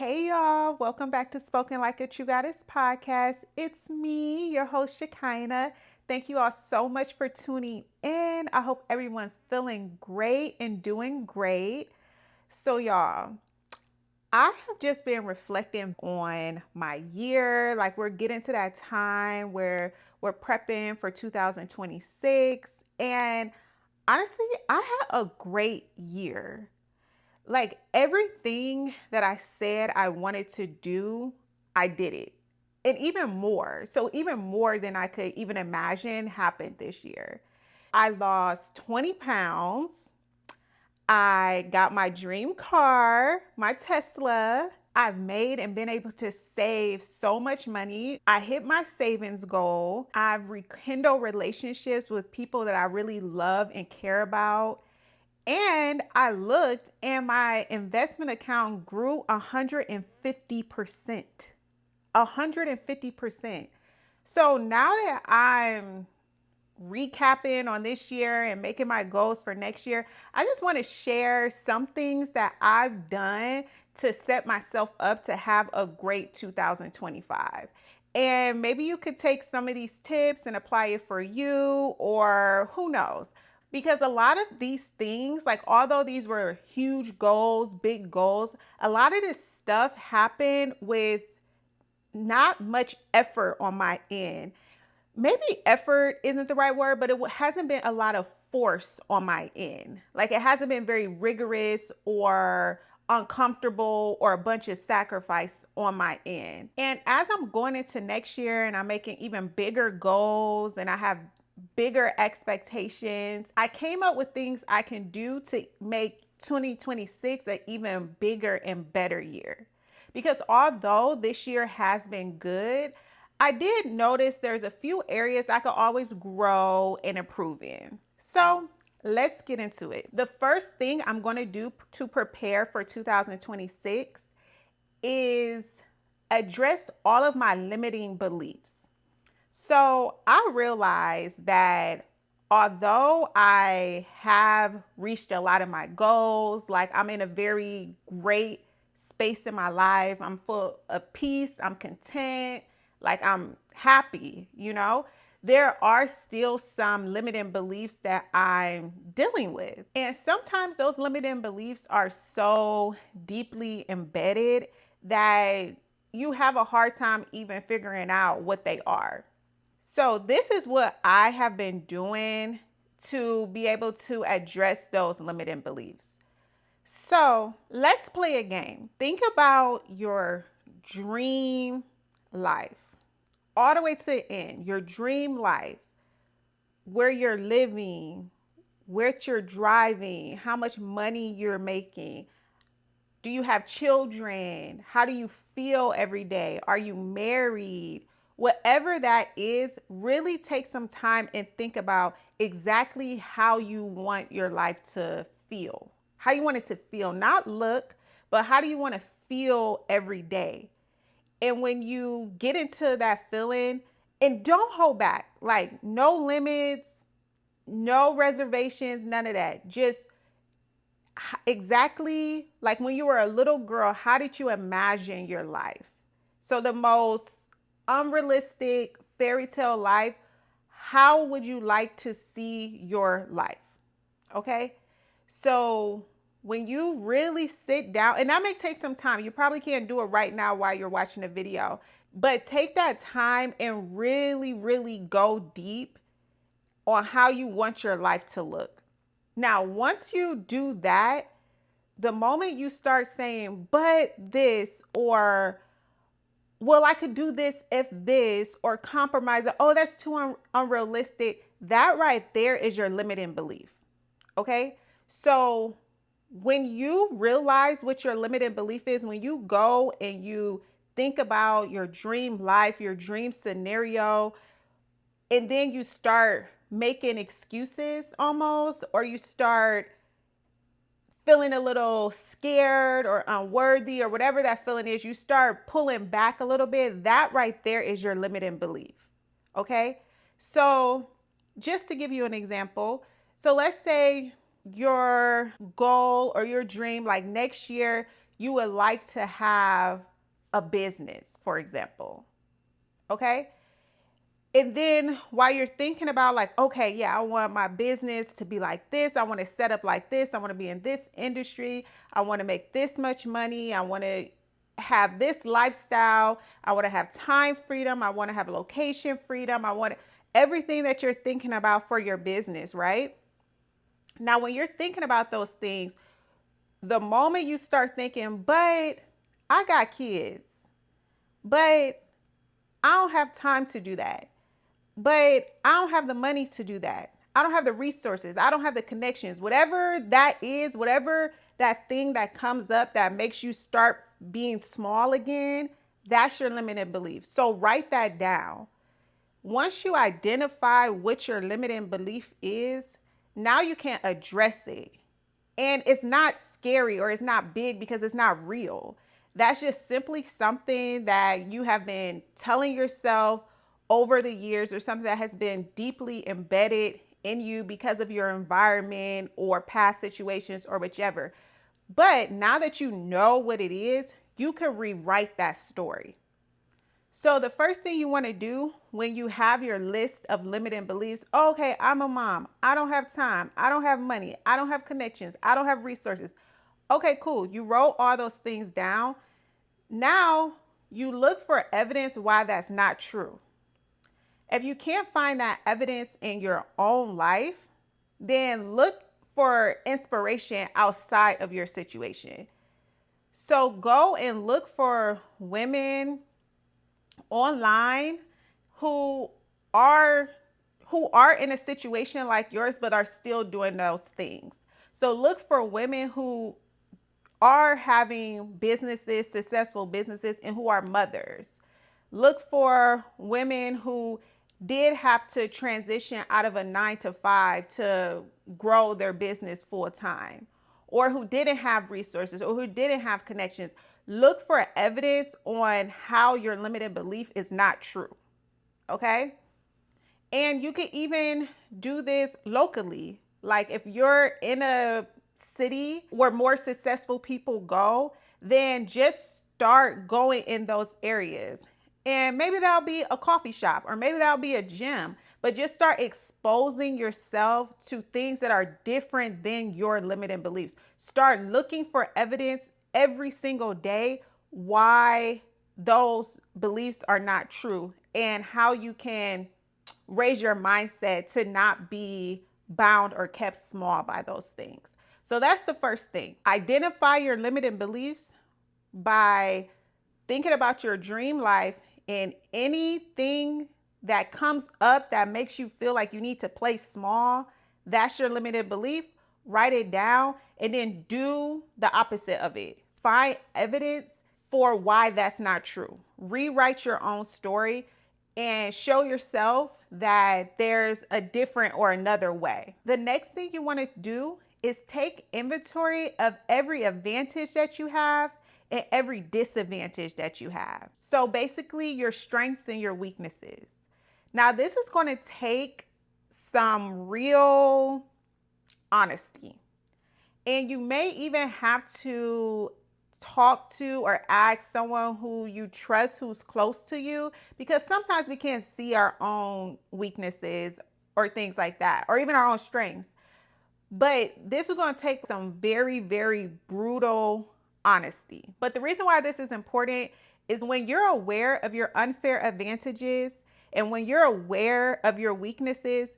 Hey y'all, welcome back to Spoken Like a True Goddess podcast. It's me, your host Shekinah. Thank you all so much for tuning in. I hope everyone's feeling great and doing great. So, y'all, I have just been reflecting on my year. Like, we're getting to that time where we're prepping for 2026. And honestly, I had a great year. Like everything that I said I wanted to do, I did it. And even more. So, even more than I could even imagine happened this year. I lost 20 pounds. I got my dream car, my Tesla. I've made and been able to save so much money. I hit my savings goal. I've rekindled relationships with people that I really love and care about. And I looked and my investment account grew 150%. 150%. So now that I'm recapping on this year and making my goals for next year, I just want to share some things that I've done to set myself up to have a great 2025. And maybe you could take some of these tips and apply it for you, or who knows? Because a lot of these things, like although these were huge goals, big goals, a lot of this stuff happened with not much effort on my end. Maybe effort isn't the right word, but it hasn't been a lot of force on my end. Like it hasn't been very rigorous or uncomfortable or a bunch of sacrifice on my end. And as I'm going into next year and I'm making even bigger goals and I have bigger expectations, I came up with things I can do to make 2026 an even bigger and better year. Because although this year has been good, I did notice there's a few areas I could always grow and improve in. So let's get into it. The first thing I'm going to do to prepare for 2026 is address all of my limiting beliefs. So I realized that although I have reached a lot of my goals, like I'm in a very great space in my life, I'm full of peace, I'm content, like I'm happy. There are still some limiting beliefs that I'm dealing with. And sometimes those limiting beliefs are so deeply embedded that you have a hard time even figuring out what they are. So, this is what I have been doing to be able to address those limiting beliefs. So, let's play a game. Think about your dream life, all the way to the end, your dream life, where you're living, what you're driving, how much money you're making. Do you have children? How do you feel every day? Are you married? Whatever that is, really take some time and think about exactly how you want your life to feel. How you want it to feel, not look, but how do you want to feel every day? And when you get into that feeling, and don't hold back, like no limits, no reservations, none of that. Just exactly like when you were a little girl, how did you imagine your life? So, the most unrealistic fairy tale life, how would you like to see your life? Okay. So, when you really sit down, and that may take some time, you probably can't do it right now while you're watching the video, but take that time and really, really go deep on how you want your life to look. Now, once you do that, the moment you start saying, but this, or, well, I could do this if this, or compromise, oh, that's too unrealistic, that right there is your limiting belief. Okay. So when you realize what your limiting belief is, when you go and you think about your dream life, your dream scenario, and then you start making excuses almost, or you start feeling a little scared or unworthy or whatever that feeling is, you start pulling back a little bit, that right there is your limiting belief. Okay. So just to give you an example, so let's say your goal or your dream, like next year, you would like to have a business, for example. Okay. And then while you're thinking about like, okay, yeah, I want my business to be like this. I want to set up like this. I want to be in this industry. I want to make this much money. I want to have this lifestyle. I want to have time freedom. I want to have location freedom. I want everything that you're thinking about for your business, right? Now, when you're thinking about those things, the moment you start thinking, but I got kids, but I don't have time to do that. But I don't have the money to do that. I don't have the resources. I don't have the connections. Whatever that is, whatever that thing that comes up that makes you start being small again, that's your limiting belief. So write that down. Once you identify what your limiting belief is, now you can address it. And it's not scary or it's not big because it's not real. That's just simply something that you have been telling yourself over the years, or something that has been deeply embedded in you because of your environment or past situations or whichever. But now that you know what it is, you can rewrite that story. So the first thing you want to do when you have your list of limiting beliefs, okay, I'm a mom. I don't have time. I don't have money. I don't have connections. I don't have resources. Okay, cool. You wrote all those things down. Now you look for evidence why that's not true. If you can't find that evidence in your own life, then look for inspiration outside of your situation. So go and look for women online who are in a situation like yours but are still doing those things. So look for women who are having businesses, successful businesses, and who are mothers. Look for women who did have to transition out of a 9 to 5 to grow their business full time, or who didn't have resources or who didn't have connections. Look for evidence on how your limited belief is not true. Okay. And you can even do this locally. Like if you're in a city where more successful people go, then just start going in those areas. And maybe that'll be a coffee shop or maybe that'll be a gym, but just start exposing yourself to things that are different than your limiting beliefs. Start looking for evidence every single day why those beliefs are not true and how you can raise your mindset to not be bound or kept small by those things. So that's the first thing. Identify your limiting beliefs by thinking about your dream life, and anything that comes up that makes you feel like you need to play small, that's your limited belief. Write it down and then do the opposite of it. Find evidence for why that's not true. Rewrite your own story and show yourself that there's a different or another way. The next thing you want to do is take inventory of every advantage that you have and every disadvantage that you have. So basically your strengths and your weaknesses. Now this is going to take some real honesty. And you may even have to talk to or ask someone who you trust, who's close to you, because sometimes we can't see our own weaknesses or things like that, or even our own strengths. But this is going to take some very, very brutal honesty. But the reason why this is important is when you're aware of your unfair advantages and when you're aware of your weaknesses,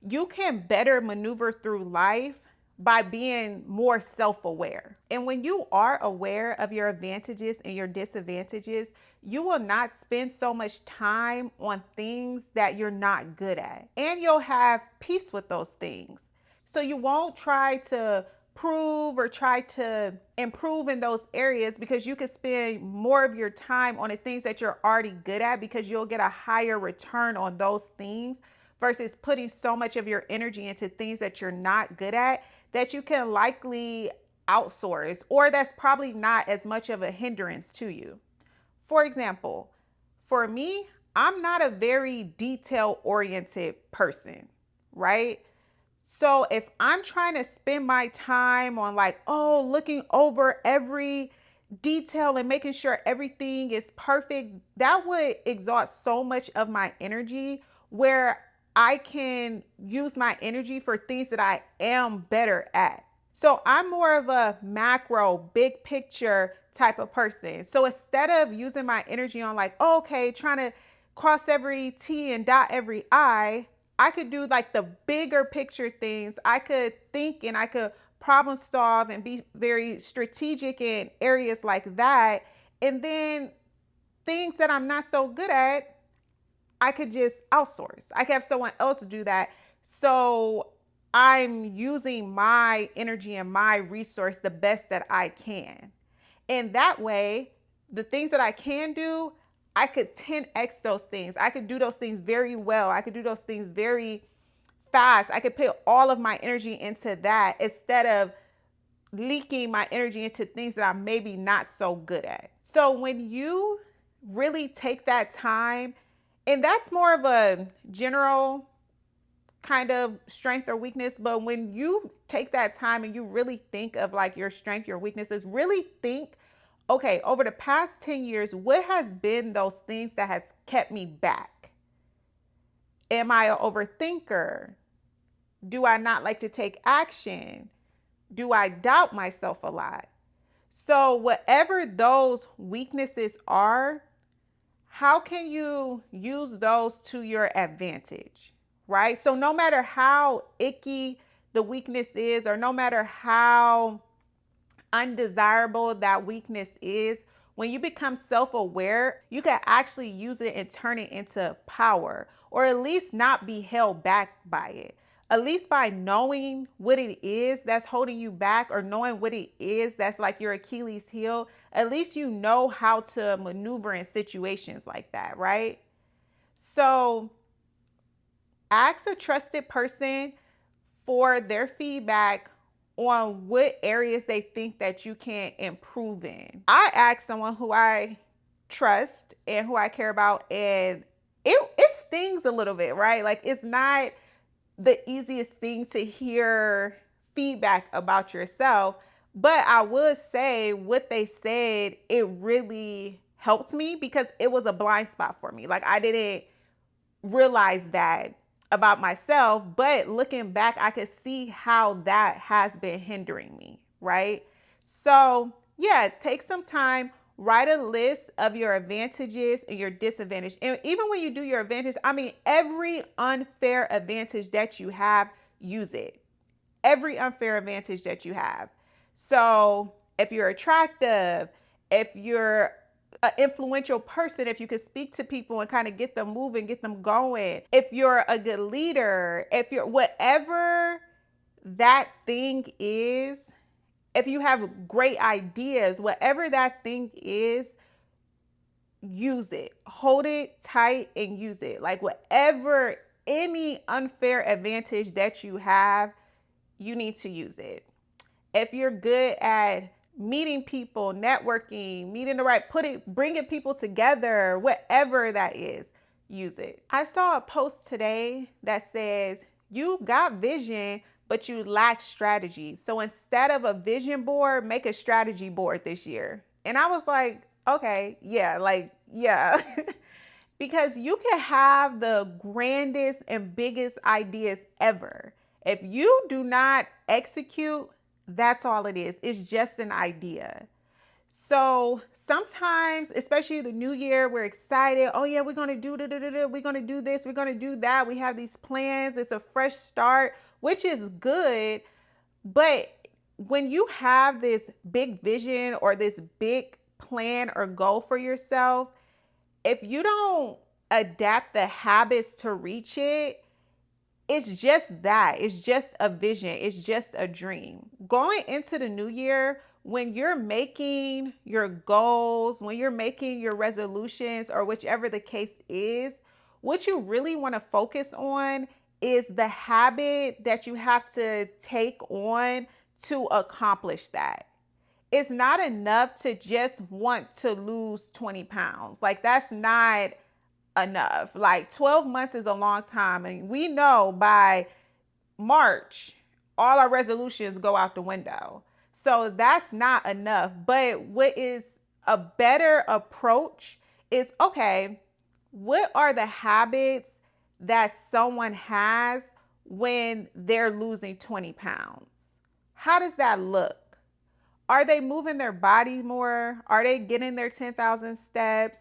you can better maneuver through life by being more self-aware. And when you are aware of your advantages and your disadvantages, you will not spend so much time on things that you're not good at. And you'll have peace with those things. So you won't try to prove or try to improve in those areas, because you can spend more of your time on the things that you're already good at, because you'll get a higher return on those things versus putting so much of your energy into things that you're not good at that you can likely outsource, or that's probably not as much of a hindrance to you. For example, for me, I'm not a very detail-oriented person, right? So if I'm trying to spend my time on like, oh, looking over every detail and making sure everything is perfect, that would exhaust so much of my energy where I can use my energy for things that I am better at. So I'm more of a macro, big picture type of person. So instead of using my energy on like, oh, okay, trying to cross every T and dot every I could do like the bigger picture things. I could think and I could problem solve and be very strategic in areas like that. And then things that I'm not so good at, I could just outsource. I could have someone else do that. So I'm using my energy and my resource the best that I can. And that way, the things that I can do, I could 10x those things. I could do those things very well. I could do those things very fast. I could put all of my energy into that instead of leaking my energy into things that I'm maybe not so good at. So when you really take that time, and that's more of a general kind of strength or weakness, but when you take that time and you really think of like your strength, your weaknesses, really think, okay, over the past 10 years, what has been those things that has kept me back? Am I an overthinker? Do I not like to take action? Do I doubt myself a lot? So, whatever those weaknesses are, how can you use those to your advantage, right? So, no matter how icky the weakness is, or no matter how undesirable that weakness is, when you become self aware, you can actually use it and turn it into power, or at least not be held back by it. At least by knowing what it is that's holding you back, or knowing what it is that's like your Achilles heel, at least you know how to maneuver in situations like that, right? So ask a trusted person for their feedback on what areas they think that you can improve in. I asked someone who I trust and who I care about, and it stings a little bit, right? Like, it's not the easiest thing to hear feedback about yourself, but I would say what they said, it really helped me because it was a blind spot for me. Like, I didn't realize that about myself, but looking back, I could see how that has been hindering me, right? So, yeah, take some time, write a list of your advantages and your disadvantages. And even when you do your advantage, I mean, every unfair advantage that you have, use it. Every unfair advantage that you have. So, if you're attractive, if you're an influential person, if you can speak to people and kind of get them moving, get them going, if you're a good leader, if you're whatever that thing is, if you have great ideas, whatever that thing is, use it. Hold it tight and use it. Like, whatever, any unfair advantage that you have, you need to use it. If you're good at meeting people, networking, meeting the right, bringing people together, whatever that is, use it. I saw a post today that says, you got vision, but you lack strategy. So instead of a vision board, make a strategy board this year. And I was like, okay, yeah, like, yeah. Because you can have the grandest and biggest ideas ever. If you do not execute, that's all it is. It's just an idea. So sometimes, especially the new year, we're excited. Oh yeah, we're gonna do we're gonna do this, we're gonna do that. We have these plans. It's a fresh start, which is good. But when you have this big vision or this big plan or goal for yourself, if you don't adapt the habits to reach it, it's just that. It's just a vision. It's just a dream. Going into the new year, when you're making your goals, when you're making your resolutions, or whichever the case is, what you really want to focus on is the habit that you have to take on to accomplish that. It's not enough to just want to lose 20 pounds. Like, that's not enough. Like, 12 months is a long time. And we know by March, all our resolutions go out the window. So that's not enough. But what is a better approach is, okay, what are the habits that someone has when they're losing 20 pounds? How does that look? Are they moving their body more? Are they getting their 10,000 steps?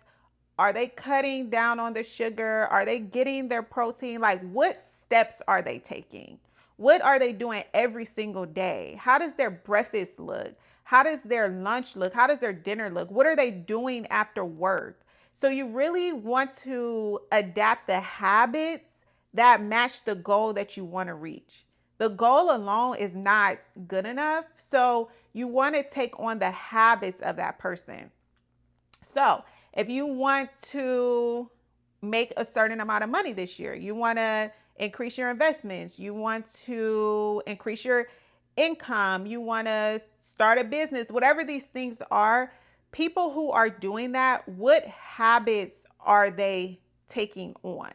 Are they cutting down on the sugar? Are they getting their protein? Like, what steps are they taking? What are they doing every single day? How does their breakfast look? How does their lunch look? How does their dinner look? What are they doing after work? So, you really want to adapt the habits that match the goal that you want to reach. The goal alone is not good enough. So, you want to take on the habits of that person. So, if you want to make a certain amount of money this year, you want to increase your investments, you want to increase your income, you want to start a business, whatever these things are, people who are doing that, what habits are they taking on?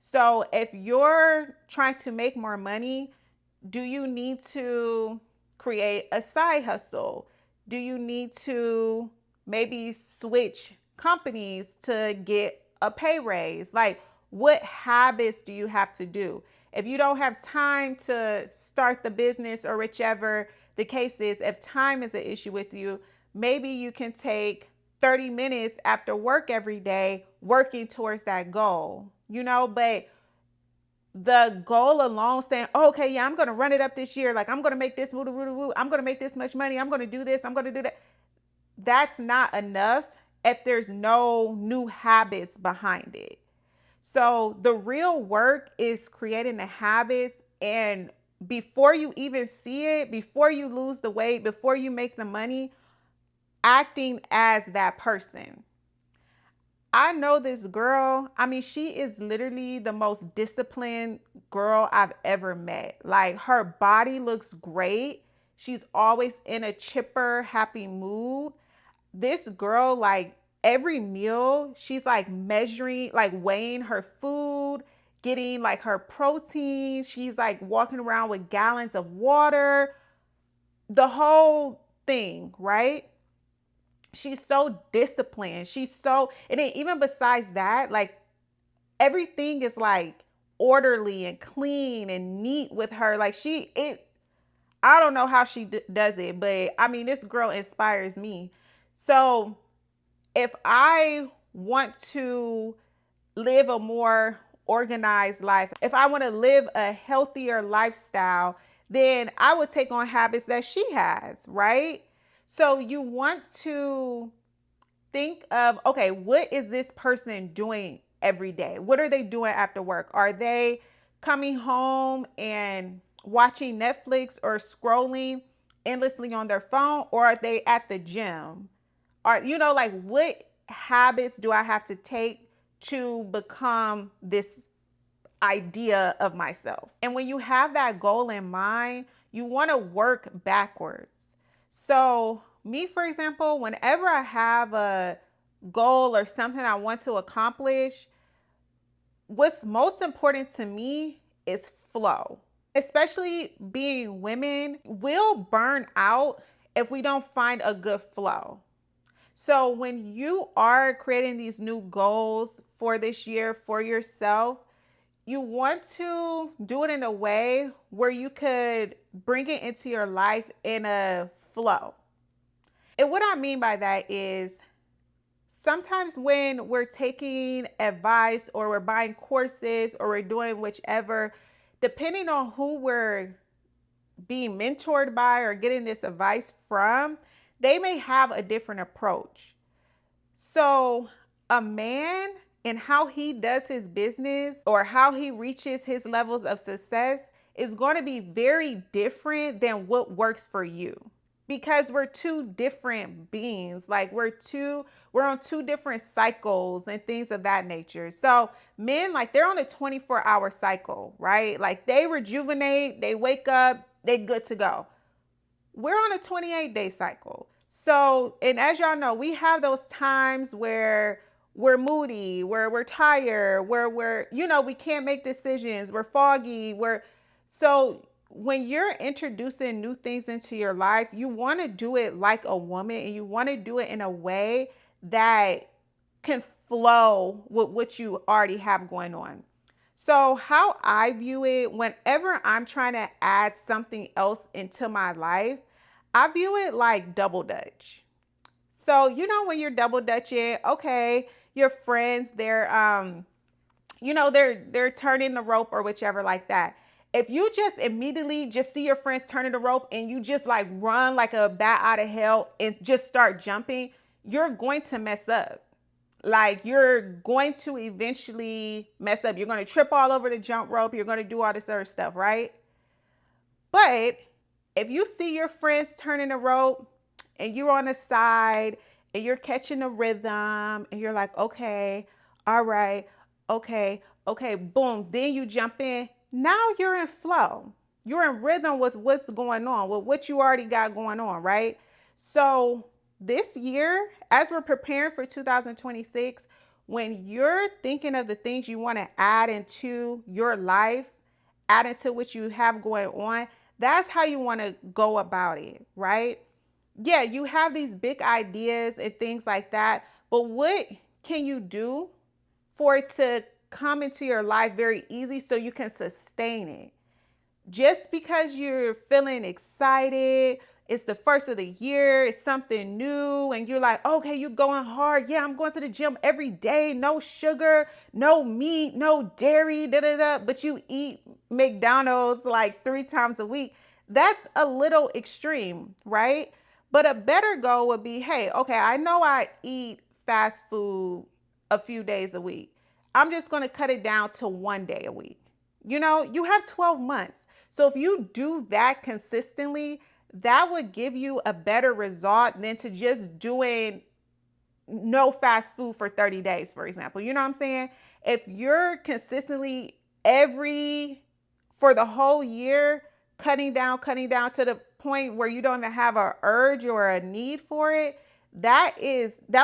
So, if you're trying to make more money, do you need to create a side hustle? Do you need to maybe switch companies to get a pay raise? Like, what habits do you have to do? If you don't have time to start the business or whichever the case is, if time is an issue with you, maybe you can take 30 minutes after work every day working towards that goal, but the goal alone saying, oh, okay, yeah, I'm going to run it up this year. Like, I'm going to make this, I'm going to make this much money. I'm going to do this. I'm going to do that. That's not enough if there's no new habits behind it. So the real work is creating the habits. And before you even see it, before you lose the weight, before you make the money, acting as that person. I know this girl. I mean, she is literally the most disciplined girl I've ever met. Like, her body looks great. She's always in a chipper, happy mood. This girl, like, every meal, she's like measuring, like weighing her food, getting like her protein. She's like walking around with gallons of water, the whole thing, right? She's so disciplined. And then even besides that, like, everything is like orderly and clean and neat with her. Like, I don't know how she does it, but I mean, this girl inspires me. So, if I want to live a more organized life, if I want to live a healthier lifestyle, then I would take on habits that she has, right? So, you want to think of, okay, what is this person doing every day? What are they doing after work? Are they coming home and watching Netflix or scrolling endlessly on their phone, or are they at the gym? Like, what habits do I have to take to become this idea of myself? And when you have that goal in mind, you want to work backwards. So, me, for example, whenever I have a goal or something I want to accomplish, what's most important to me is flow. Especially being women, we'll burn out if we don't find a good flow. So, when you are creating these new goals for this year for yourself, you want to do it in a way where you could bring it into your life in a flow. And what I mean by that is, sometimes when we're taking advice or we're buying courses or we're doing whichever, depending on who we're being mentored by or getting this advice from, they may have a different approach. So, a man and how he does his business or how he reaches his levels of success is going to be very different than what works for you, because we're two different beings. Like, we're on two different cycles and things of that nature. So men, like, they're on a 24-hour cycle, right? Like, they rejuvenate, they wake up, they good to go. We're on a 28-day cycle. So, and as y'all know, we have those times where we're moody, where we're tired, where we can't make decisions, we're foggy, so when you're introducing new things into your life, you want to do it like a woman, and you want to do it in a way that can flow with what you already have going on. So, how I view it, whenever I'm trying to add something else into my life, I view it like double dutch. So, when you're double dutching, okay, your friends, they're turning the rope or whichever like that. If you just immediately just see your friends turning the rope and you just like run like a bat out of hell and just start jumping, you're going to mess up. Like, you're going to eventually mess up. You're going to trip all over the jump rope. You're going to do all this other stuff, right? But if you see your friends turning the rope and you're on the side and you're catching the rhythm and you're like, okay, all right, okay, boom, then you jump in. Now you're in flow. You're in rhythm with what's going on, with what you already got going on, right? So this year, as we're preparing for 2026, when you're thinking of the things you want to add into your life, add into what you have going on, that's how you want to go about it, right? Yeah, you have these big ideas and things like that, but what can you do for it to come into your life very easy so you can sustain it? Just because you're feeling excited, it's the first of the year, it's something new, and you're like, okay, you're going hard. Yeah, I'm going to the gym every day, no sugar, no meat, no dairy, da da da. But you eat McDonald's like 3 times a week. That's a little extreme, right? But a better goal would be, hey, okay, I know I eat fast food a few days a week. I'm just going to cut it down to 1 day a week. You have 12 months. So if you do that consistently, that would give you a better result than to just doing no fast food for 30 days, for example. You know what I'm saying? If you're consistently for the whole year, cutting down to the point where you don't even have an urge or a need for it, that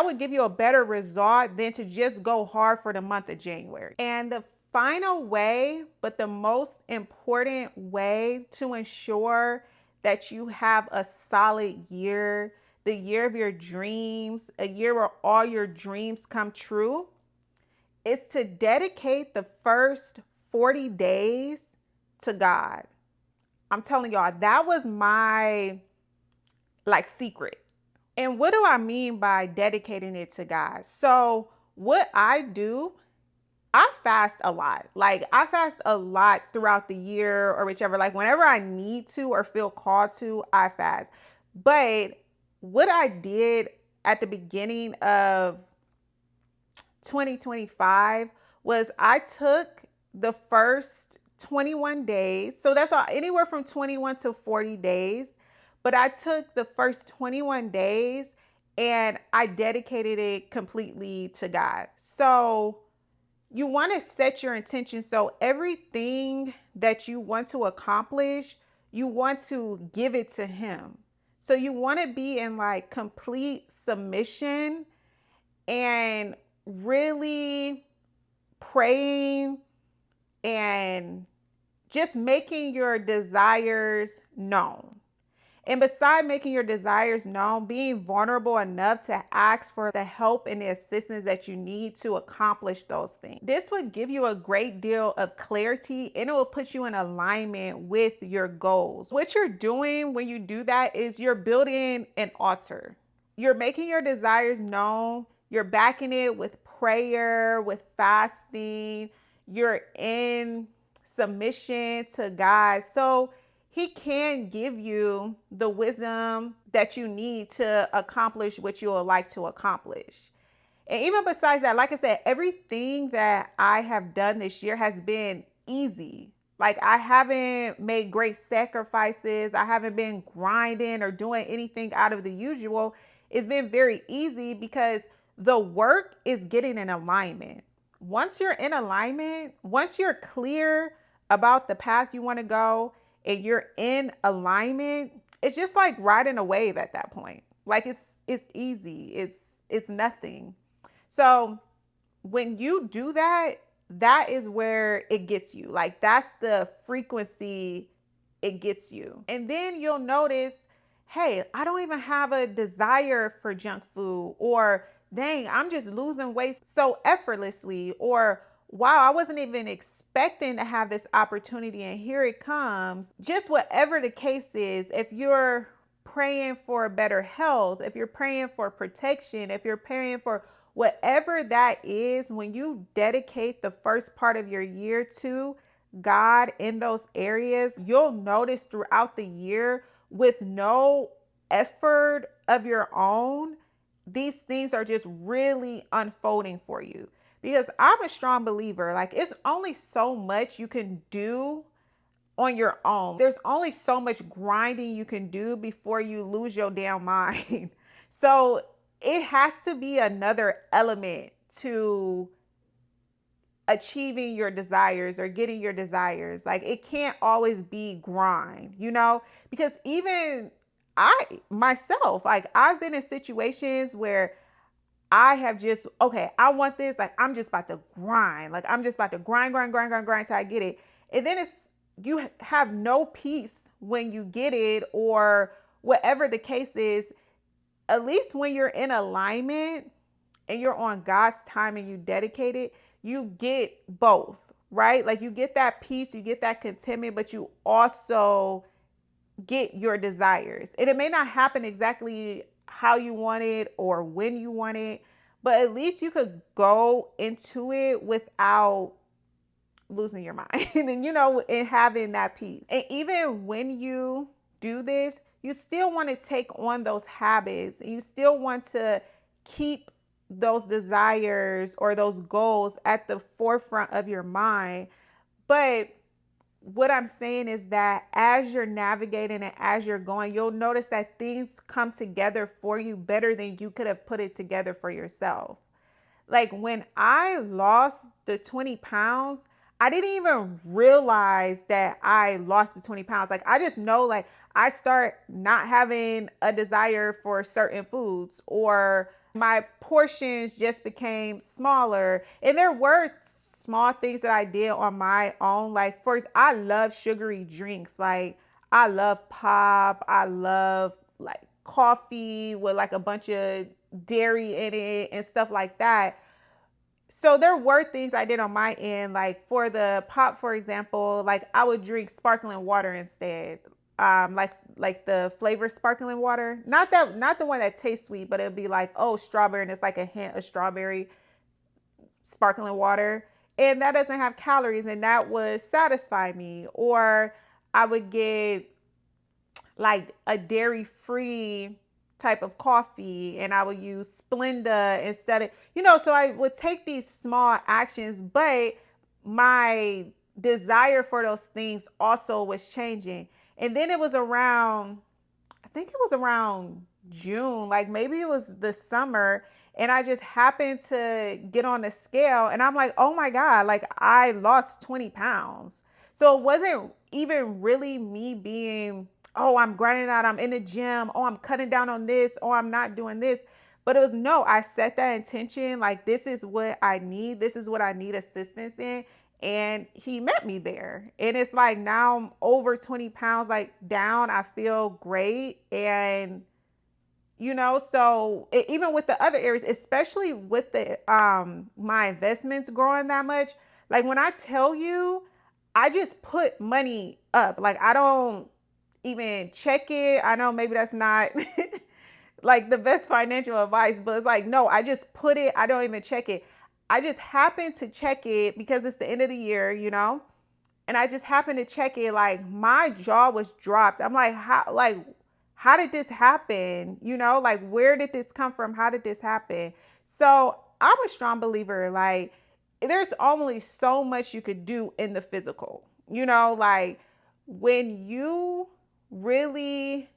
would give you a better result than to just go hard for the month of January. And the final way, but the most important way to ensure that you have a solid year, the year of your dreams, a year where all your dreams come true, is to dedicate the first 40 days to God. I'm telling y'all, that was my like secret. And what do I mean by dedicating it to God? So, what I do, I fast a lot. Like, I fast a lot throughout the year or whichever. Like, whenever I need to or feel called to, I fast. But what I did at the beginning of 2025 was I took the first 21 days. So that's all, anywhere from 21 to 40 days. But I took the first 21 days and I dedicated it completely to God. So you want to set your intention. So everything that you want to accomplish, you want to give it to Him. So you want to be in like complete submission and really praying and just making your desires known. And beside making your desires known, being vulnerable enough to ask for the help and the assistance that you need to accomplish those things. This would give you a great deal of clarity and it will put you in alignment with your goals. What you're doing when you do that is you're building an altar. You're making your desires known. You're backing it with prayer, with fasting. You're in submission to God. So He can give you the wisdom that you need to accomplish what you would like to accomplish. And even besides that, like I said, everything that I have done this year has been easy. Like, I haven't made great sacrifices. I haven't been grinding or doing anything out of the usual. It's been very easy because the work is getting in alignment. Once you're in alignment, once you're clear about the path you want to go and you're in alignment, it's just like riding a wave at that point. Like, it's easy. It's nothing. So when you do that, that is where it gets you. Like, that's the frequency it gets you. And then you'll notice, hey, I don't even have a desire for junk food, or dang, I'm just losing weight so effortlessly, or wow, I wasn't even expecting to have this opportunity and here it comes. Just whatever the case is, if you're praying for better health, if you're praying for protection, if you're praying for whatever that is, when you dedicate the first part of your year to God in those areas, you'll notice throughout the year, with no effort of your own, these things are just really unfolding for you. Because I'm a strong believer, like it's only so much you can do on your own. There's only so much grinding you can do before you lose your damn mind. So it has to be another element to achieving your desires or getting your desires. Like it can't always be grind, because even I myself, like I've been in situations where I have just, okay, I want this. Like I'm just about to grind. Like I'm just about to grind till I get it. And then you have no peace when you get it, or whatever the case is. At least when you're in alignment and you're on God's time and you dedicate it, you get both, right? Like you get that peace, you get that contentment, but you also get your desires. And it may not happen exactly how you want it or when you want it, but at least you could go into it without losing your mind and having that peace. And even when you do this, you still want to take on those habits, and you still want to keep those desires or those goals at the forefront of your mind. But what I'm saying is that as you're navigating and as you're going, you'll notice that things come together for you better than you could have put it together for yourself. Like when I lost the 20 pounds, I didn't even realize that I lost the 20 pounds. Like I just know, like I start not having a desire for certain foods, or my portions just became smaller. And there were small things that I did on my own. Like first, I love sugary drinks. Like I love pop. I love like coffee with like a bunch of dairy in it and stuff like that. So there were things I did on my end, like for the pop, for example, like I would drink sparkling water instead. Like the flavor sparkling water, not the one that tastes sweet, but it'd be like, oh, strawberry, and it's like a hint of strawberry sparkling water, and that doesn't have calories, and that would satisfy me. Or I would get like a dairy free type of coffee, and I would use Splenda instead of, so I would take these small actions, but my desire for those things also was changing. And then it was around, I think it was around June, like maybe it was the summer, and I just happened to get on the scale and I'm like, oh my God, like I lost 20 pounds. So it wasn't even really me being, oh, I'm grinding out, I'm in the gym, oh, I'm cutting down on this, oh, I'm not doing this. But it was no, I set that intention, like this is what I need, this is what I need assistance in. And he met me there. And it's like now I'm over 20 pounds, like down. I feel great. And so even with the other areas, especially with the my investments growing that much, like when I tell you, I just put money up. Like I don't even check it. I know maybe that's not like the best financial advice, but it's like, no, I just put it. I don't even check it. I just happen to check it because it's the end of the year, and I just happened to check it. Like my jaw was dropped. I'm like, how did this happen? Like where did this come from? How did this happen? So I'm a strong believer. Like there's only so much you could do in the physical, like when you really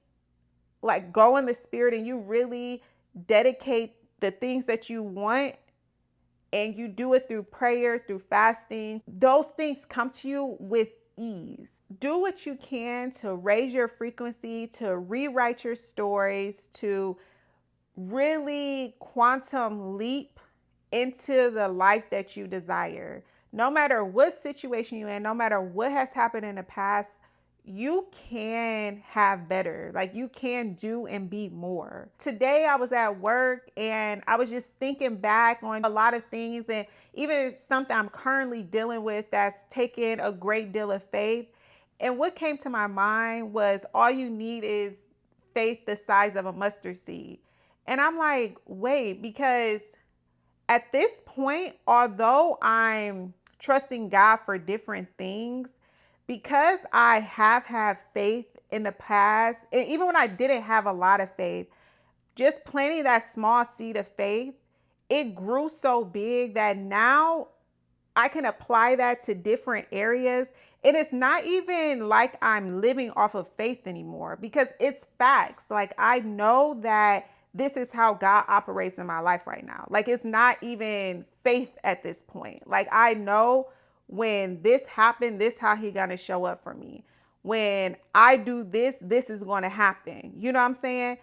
like go in the spirit and you really dedicate the things that you want, and you do it through prayer, through fasting, those things come to you with ease. Do what you can to raise your frequency, to rewrite your stories, to really quantum leap into the life that you desire. No matter what situation you're in, no matter what has happened in the past, you can have better. Like you can do and be more. Today I was at work and I was just thinking back on a lot of things, and even something I'm currently dealing with that's taken a great deal of faith. And what came to my mind was all you need is faith the size of a mustard seed. And I'm like, wait, because at this point, although I'm trusting God for different things, because I have had faith in the past, and even when I didn't have a lot of faith, just planting that small seed of faith, it grew so big that now I can apply that to different areas. And it's not even like I'm living off of faith anymore because it's facts. Like I know that this is how God operates in my life right now. Like it's not even faith at this point. Like I know when this happened, this how he gonna show up for me. When I do this, this is gonna happen. You know what I'm saying?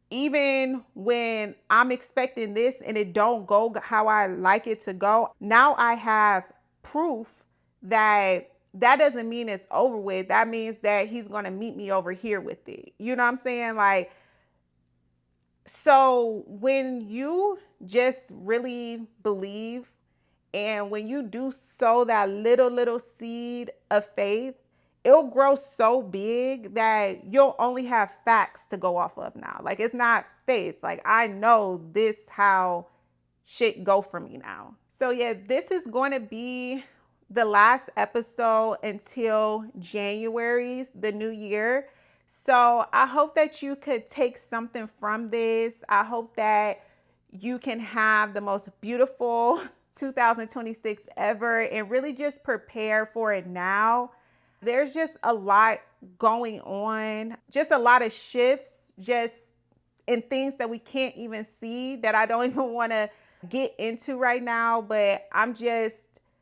Even when I'm expecting this and it don't go how I like it to go, now I have proof that that doesn't mean it's over with. That means that he's going to meet me over here with it. You know what I'm saying? Like, so when you just really believe and when you do sow that little seed of faith, it'll grow so big that you'll only have facts to go off of now. Like it's not faith. Like I know this how shit go for me now. So yeah, this is going to be the last episode until January's the new year. So I hope that you could take something from this. I hope that you can have the most beautiful 2026 ever and really just prepare for it now. There's just a lot going on, just a lot of shifts, just in things that we can't even see that I don't even want to get into right now. But I'm just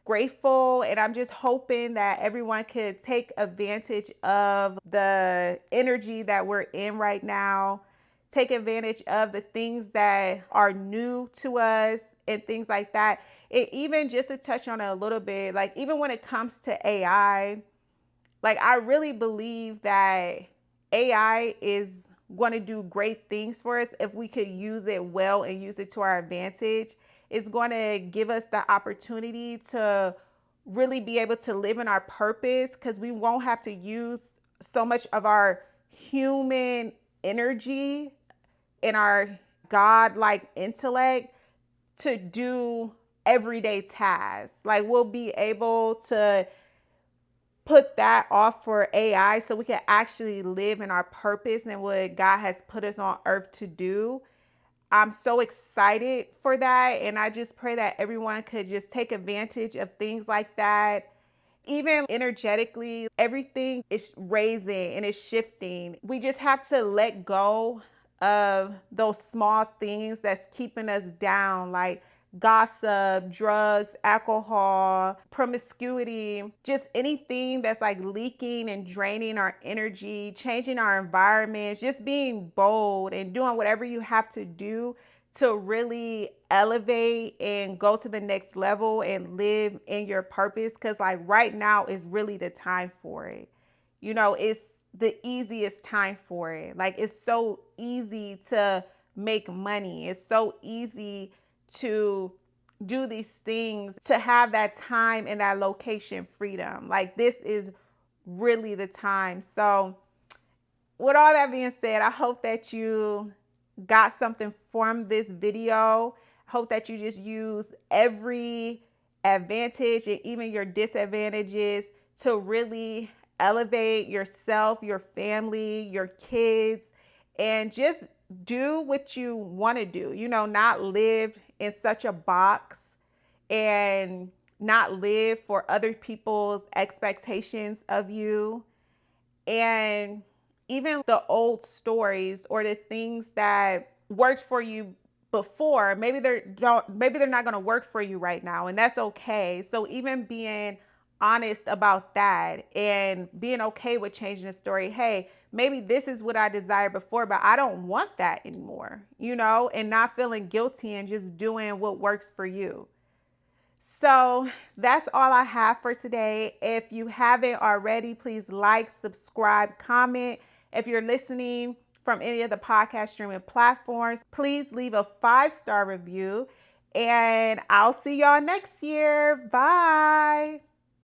grateful and I'm just hoping that everyone could take advantage of the energy that we're in right now, take advantage of the things that are new to us and things like that. And even just to touch on it a little bit, like even when it comes to AI, like I really believe that AI is going to do great things for us if we could use it well and use it to our advantage. It's going to give us the opportunity to really be able to live in our purpose because we won't have to use so much of our human energy and our God-like intellect to do everyday tasks. Like we'll be able to put that off for AI so we can actually live in our purpose and what God has put us on earth to do. I'm so excited for that. And I just pray that everyone could just take advantage of things like that. Even energetically, everything is raising and is shifting. We just have to let go of those small things that's keeping us down, like gossip, drugs, alcohol, promiscuity, just anything that's like leaking and draining our energy, changing our environments, just being bold and doing whatever you have to do to really elevate and go to the next level and live in your purpose. Because like right now is really the time for it. You know, it's the easiest time for it. Like it's so easy to make money. It's so easy to do these things, to have that time and that location freedom. Like this is really the time. So with all that being said, I hope that you got something from this video. I hope that you just use every advantage and even your disadvantages to really elevate yourself, your family, your kids, and just do what you want to do. You know, not live in such a box and not live for other people's expectations of you. And even the old stories or the things that worked for you before, maybe they're not going to work for you right now, and that's okay. So even being honest about that and being okay with changing the story. Hey, maybe this is what I desired before, but I don't want that anymore, you know, and not feeling guilty and just doing what works for you. So that's all I have for today. If you haven't already, please like, subscribe, comment. If you're listening from any of the podcast streaming platforms, please leave a 5-star review. And I'll see y'all next year. Bye.